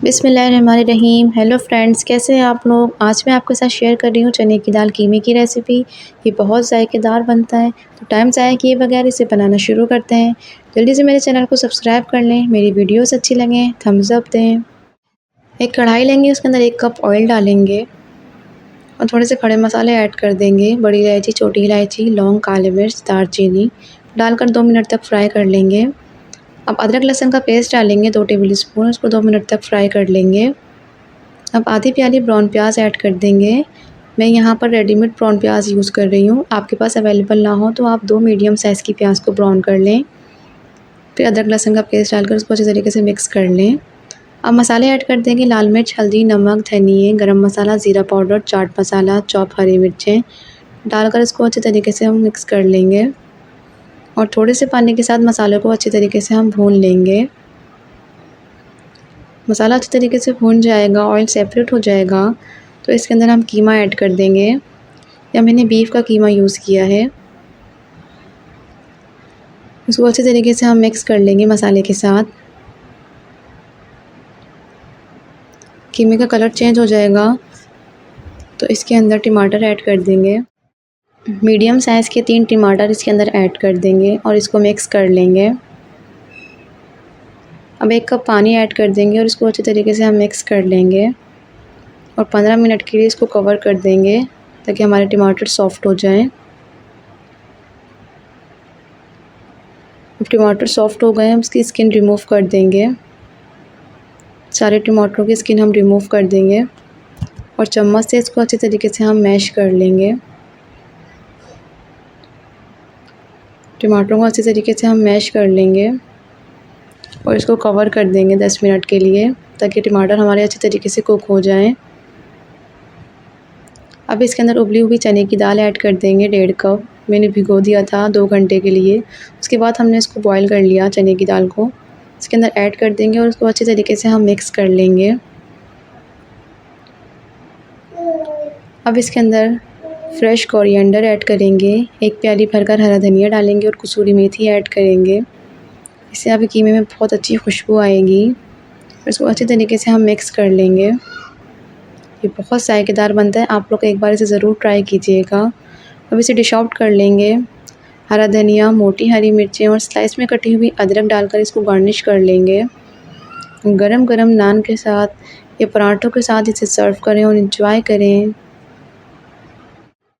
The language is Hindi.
बिस्मिल्लाहिर्रहमानिर्रहीम। हेलो फ्रेंड्स, कैसे हैं आप लोग। आज मैं आपके साथ शेयर कर रही हूँ चने की दाल कीमे की रेसिपी। ये बहुत ज़ायकेदार बनता है, तो टाइम ज़ाया किए बगैर इसे बनाना शुरू करते हैं। जल्दी से मेरे चैनल को सब्सक्राइब कर लें। मेरी वीडियोस अच्छी लगें थम्स अप दें। एक कढ़ाई लेंगे, उसके अंदर 1 कप ऑयल डालेंगे और थोड़े से खड़े मसाले ऐड कर देंगे। बड़ी इलायची, छोटी इलायची, लौंग, काली मिर्च, दालचीनी डालकर 2 मिनट तक फ्राई कर लेंगे। अब अदरक लहसुन का पेस्ट डालेंगे 2 टेबल स्पून, उसको 2 मिनट तक फ्राई कर लेंगे। अब आधी प्याली ब्राउन प्याज ऐड कर देंगे। मैं यहाँ पर रेडीमेड ब्राउन प्याज यूज़ कर रही हूँ। आपके पास अवेलेबल ना हो तो आप 2 मीडियम साइज़ की प्याज को ब्राउन कर लें। फिर अदरक लहसुन का पेस्ट डालकर उसको अच्छे तरीके से मिक्स कर लें। अब मसाले ऐड कर देंगे। लाल मिर्च, हल्दी, नमक, धनिया, गरम मसाला, ज़ीरा पाउडर, चाट मसाला, चॉप हरी मिर्चें डालकर इसको अच्छे तरीके से हम मिक्स कर लेंगे और थोड़े से पानी के साथ मसालों को अच्छे तरीके से हम भून लेंगे। मसाला अच्छे तरीके से भून जाएगा, ऑयल सेपरेट हो जाएगा, तो इसके अंदर हम कीमा ऐड कर देंगे। या मैंने बीफ का कीमा यूज़ किया है। उसको अच्छे तरीके से हम मिक्स कर लेंगे मसाले के साथ। कीमे का कलर चेंज हो जाएगा तो इसके अंदर टमाटर ऐड कर देंगे। मीडियम साइज़ के 3 टमाटर इसके अंदर ऐड कर देंगे और इसको मिक्स कर लेंगे। अब 1 कप पानी ऐड कर देंगे और इसको अच्छे तरीके से हम मिक्स कर लेंगे और 15 मिनट के लिए इसको कवर कर देंगे ताकि हमारे टमाटर सॉफ़्ट हो जाएं। अब टमाटर सॉफ़्ट हो गए हैं, उसकी स्किन रिमूव कर देंगे। सारे टमाटरों की स्किन हम रिमूव कर देंगे और चम्मच से इसको अच्छे तरीके से हम मैश कर लेंगे। टमाटरों को अच्छे तरीके से हम मैश कर लेंगे और इसको कवर कर देंगे 10 मिनट के लिए ताकि टमाटर हमारे अच्छे तरीके से कुक हो जाएं। अब इसके अंदर उबली हुई चने की दाल ऐड कर देंगे 1.5 कप। मैंने भिगो दिया था 2 घंटे के लिए। उसके बाद हमने इसको बॉईल कर लिया चने की दाल को। इसके अंदर ऐड कर देंगे और उसको अच्छे तरीके से हम मिक्स कर लेंगे। अब इसके अंदर फ्रेश कोरिएंडर ऐड करेंगे। 1 प्याली भरकर हरा धनिया डालेंगे और कसूरी मेथी ऐड करेंगे। इससे आपके कीमे में बहुत अच्छी खुशबू आएगी। इसको अच्छे तरीके से हम मिक्स कर लेंगे। ये बहुत ज़ायकेदार बनता है, आप लोग एक बार इसे ज़रूर ट्राई कीजिएगा। अब इसे डिश आउट कर लेंगे। हरा धनिया, मोटी हरी मिर्चें और स्लाइस में कटी हुई अदरक डालकर इसको गार्निश कर लेंगे। गरम गरम नान के साथ या पराठों के साथ इसे सर्व करें और एंजॉय करें।